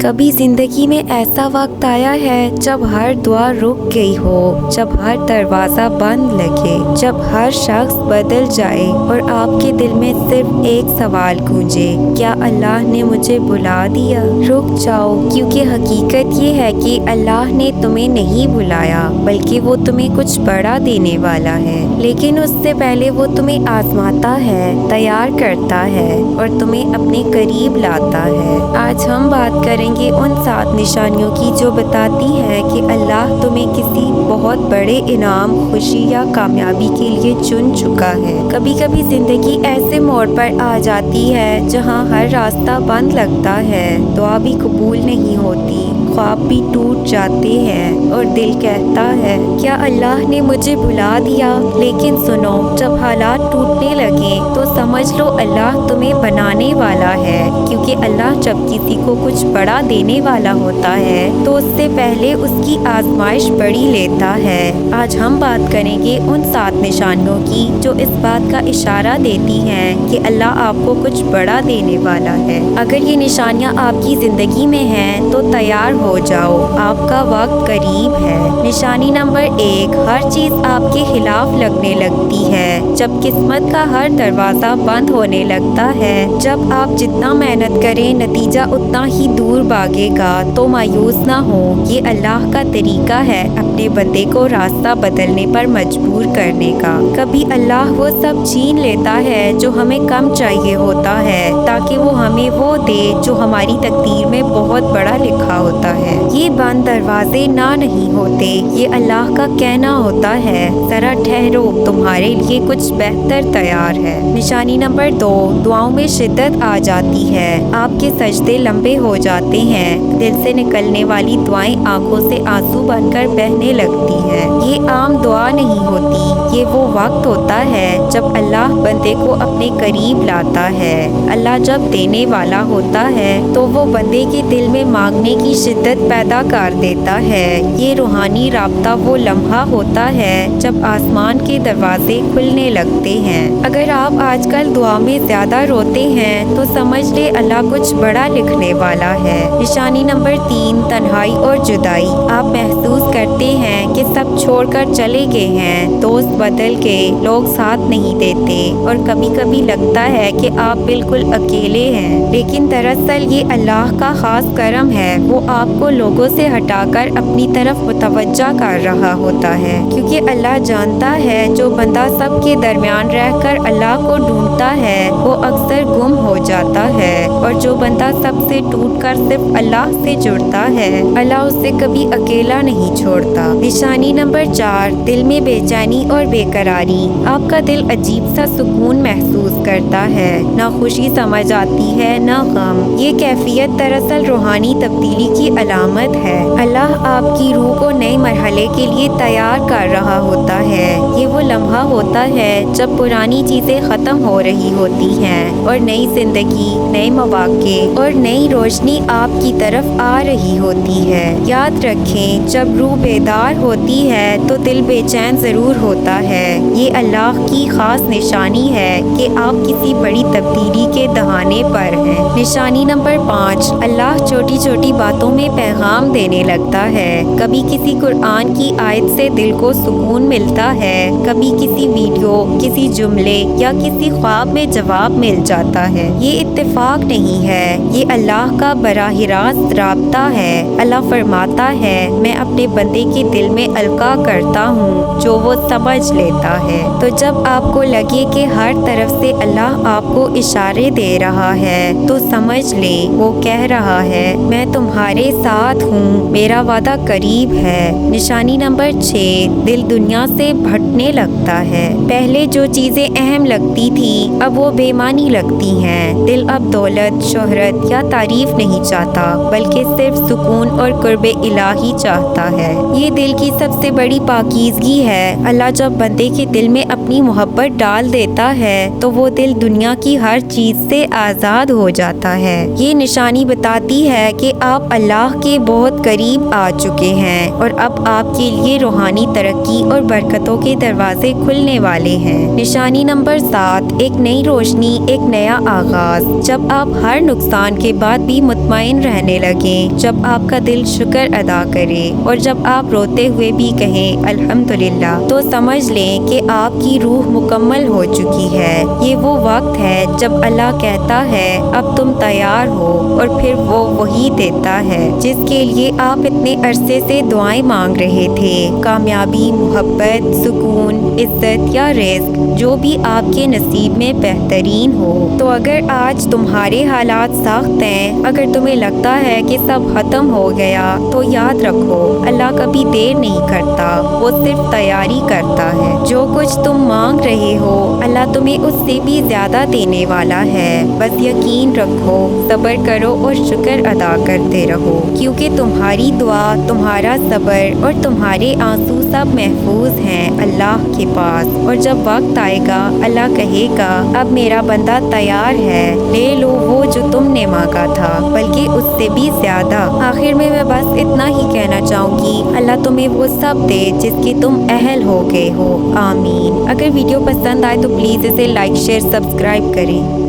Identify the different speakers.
Speaker 1: کبھی زندگی میں ایسا وقت آیا ہے جب ہر دعا رک گئی ہو، جب ہر دروازہ بند لگے، جب ہر شخص بدل جائے اور آپ کے دل میں صرف ایک سوال گونجے، کیا اللہ نے مجھے بلا دیا؟ رک جاؤ، کیونکہ حقیقت یہ ہے کہ اللہ نے تمہیں نہیں بلایا، بلکہ وہ تمہیں کچھ بڑا دینے والا ہے۔ لیکن اس سے پہلے وہ تمہیں آزماتا ہے، تیار کرتا ہے اور تمہیں اپنے قریب لاتا ہے۔ آج ہم بات کریں گے ان 7 نشانیوں کی جو بتاتی ہے کہ اللہ تمہیں کسی بہت بڑے انعام، خوشی یا کامیابی کے لیے چن چکا ہے۔ کبھی کبھی زندگی ایسے موڑ پر آ جاتی ہے جہاں ہر راستہ بند لگتا ہے، دعا بھی قبول نہیں ہوتی، خواب بھی ٹوٹ جاتے ہیں اور دل کہتا ہے کیا اللہ نے مجھے بلا دیا؟ لیکن سنو، جب حالات ٹوٹنے لگے تو سمجھ لو اللہ تمہیں بنانے والا ہے، کیونکہ اللہ جب کسی کو کچھ بڑا دینے والا ہوتا ہے تو اس سے پہلے اس کی آزمائش بڑی لیتا ہے۔ آج ہم بات کریں گے ان 7 نشانیوں کی جو اس بات کا اشارہ دیتی ہیں کہ اللہ آپ کو کچھ بڑا دینے والا ہے۔ اگر یہ نشانیاں آپ کی زندگی میں ہیں تو تیار ہو جاؤ، آپ کا وقت قریب ہے۔ نشانی نمبر 1، ہر چیز آپ کے خلاف لگنے لگتی ہے۔ جب قسمت کا ہر دروازہ بند ہونے لگتا ہے، جب آپ جتنا محنت کریں نتیجہ اتنا ہی دور بھاگے گا تو مایوس نہ ہو، یہ اللہ کا طریقہ ہے اپنے بندے کو راستہ بدلنے پر مجبور کرنے کا۔ کبھی اللہ وہ سب چھین لیتا ہے جو ہمیں کم چاہیے ہوتا ہے تاکہ وہ ہمیں وہ دے جو ہماری تقدیر میں بہت بڑا لکھا ہوتا ہے۔ یہ بند دروازے نہ نہیں ہوتے، یہ اللہ کا کہنا ہوتا ہے ذرا ٹھہرو، تمہارے لیے کچھ بہتر تیار ہے۔ نشانی نمبر 2، دعاؤں میں شدت آ جاتی ہے، آپ کے سجدے لمبے ہو جاتے ہیں، دل سے نکلنے والی دعائیں آنکھوں سے آنسو بن کر بہنے لگتی ہیں۔ یہ عام دعا نہیں ہوتی، یہ وہ وقت ہوتا ہے جب اللہ بندے کو اپنے قریب لاتا ہے۔ اللہ جب دینے والا ہوتا ہے تو وہ بندے کے دل میں مانگنے کی شدت پیدا کر دیتا ہے۔ یہ روحانی رابطہ وہ لمحہ ہوتا ہے جب آسمان کے دروازے کھلنے لگتے ہیں۔ اگر آپ آج کل دعا میں زیادہ روتے ہیں تو سمجھ لے اللہ کچھ بڑا لکھنے والا ہے۔ نشانی نمبر 3، تنہائی اور جدائی۔ آپ محسوس کرتے ہیں کہ سب چھوڑ کر چلے گئے ہیں، دوست بدل گئے، لوگ ساتھ نہیں دیتے اور کبھی کبھی لگتا ہے کہ آپ بالکل اکیلے ہیں، لیکن دراصل یہ اللہ کا خاص کرم ہے، وہ آپ کو لوگوں سے ہٹا کر اپنی طرف متوجہ کر رہا ہوتا ہے، کیونکہ اللہ جانتا ہے جو بندہ سب کے درمیان رہ کر اللہ کو ڈھونڈتا ہے وہ اکثر گم ہو جاتا ہے، اور جو بندہ سب سے ٹوٹ کر صرف اللہ سے جڑتا ہے اللہ اسے کبھی اکیلا نہیں چھوڑتا۔ نشانی نمبر 4، دل میں بے چینی اور بے قراری۔ آپ کا دل عجیب سا سکون محسوس کرتا ہے، نہ خوشی سمجھ آتی ہے نہ غم۔ یہ کیفیت دراصل روحانی تبدیلی کی علامت ہے، اللہ آپ کی روح کو نئے مرحلے کے لیے تیار کر رہا ہوتا ہے۔ یہ وہ لمحہ ہوتا ہے جب پرانی چیزیں ختم ہو رہی ہوتی ہیں اور نئی زندگی، نئے مواقع اور نئی روشنی آپ کی طرف آ رہی ہوتی ہے۔ یاد رکھیں، جب روح بیدار ہوتی ہے تو دل بے چین ضرور ہوتا ہے۔ یہ اللہ کی خاص نشانی ہے کہ آپ کسی بڑی تبدیلی کے دہانے پر ہیں۔ نشانی نمبر 5، اللہ چھوٹی چھوٹی باتوں میں پیغام دینے لگتا ہے۔ کبھی کسی قرآن کی آیت سے دل کو سکون ملتا ہے، کبھی کسی ویڈیو، کسی جملے یا کسی خواب میں جواب مل جاتا ہے۔ یہ اتفاق نہیں ہے، یہ اللہ کا براہ راست رابطہ ہے۔ اللہ فرماتا ہے میں اپنے بندے کے دل میں القاء کرتا ہوں جو وہ سمجھ لیتا ہے۔ تو جب آپ کو لگے کہ ہر طرف سے اللہ آپ کو اشارے دے رہا ہے تو سمجھ لیں وہ کہہ رہا ہے میں تمہارے ساتھ ہوں، میرا وعدہ قریب ہے۔ نشانی نمبر 6، دل دنیا سے بھٹنے لگتا ہے۔ پہلے جو چیزیں اہم لگتی تھی اب وہ بے معنی لگتی ہیں۔ دل اب دولت، شہرت یا تعریف نہیں چاہتا، بلکہ صرف سکون اور قرب الہی چاہتا ہے۔ یہ دل کی سب سے بڑی پاکیزگی ہے۔ اللہ جب بندے کے دل میں اپنی محبت ڈال دیتا ہے تو وہ دل دنیا کی ہر چیز سے آزاد ہو جاتا ہے۔ یہ نشانی بتاتی ہے کہ آپ اللہ کے بہت قریب آ چکے ہیں اور اب آپ کے لیے روحانی ترقی اور برکتوں کے دروازے کھلنے والے ہیں۔ نشانی نمبر 7، ایک نئی روشنی، ایک نیا آغاز۔ جب آپ ہر نقصان کے بعد بھی مطمئن مطمئن رہنے لگیں جب آپ کا دل شکر ادا کرے اور جب آپ روتے ہوئے بھی کہیں الحمدللہ تو سمجھ لیں کہ آپ کی روح مکمل ہو چکی ہے۔ یہ وہ وقت ہے جب اللہ کہتا ہے اب تم تیار ہو، اور پھر وہ وہی دیتا ہے جس کے لیے آپ اتنے عرصے سے دعائیں مانگ رہے تھے۔ کامیابی، محبت، سکون، عزت یا رزق جو بھی آپ کے نصیب میں بہترین ہو۔ تو اگر آج تمہارے حالات سخت ہیں، اگر تمہیں لگتا ہے کہ سب ختم ہو گیا، تو یاد رکھو اللہ کبھی دیر نہیں کرتا، وہ صرف تیاری کرتا ہے۔ جو کچھ تم مانگ رہے ہو اللہ تمہیں اس سے بھی زیادہ دینے والا ہے۔ بس یقین رکھو، صبر کرو اور شکر ادا کرتے رہو، کیونکہ تمہاری دعا، تمہارا صبر اور تمہارے آنسو سب محفوظ ہیں اللہ کے پاس۔ اور جب وقت آئے گا اللہ کہے گا اب میرا بندہ تیار ہے، لے لو وہ جو تم نے مانگا تھا، بلکہ اس سے بھی زیادہ۔ آخر میں بس اتنا ہی کہنا چاہوں گی، اللہ تمہیں وہ سب دے جس کی تم اہل ہو گئے ہو، آمین۔ اگر ویڈیو پسند آئے تو پلیز اسے لائک، شیئر، سبسکرائب کریں۔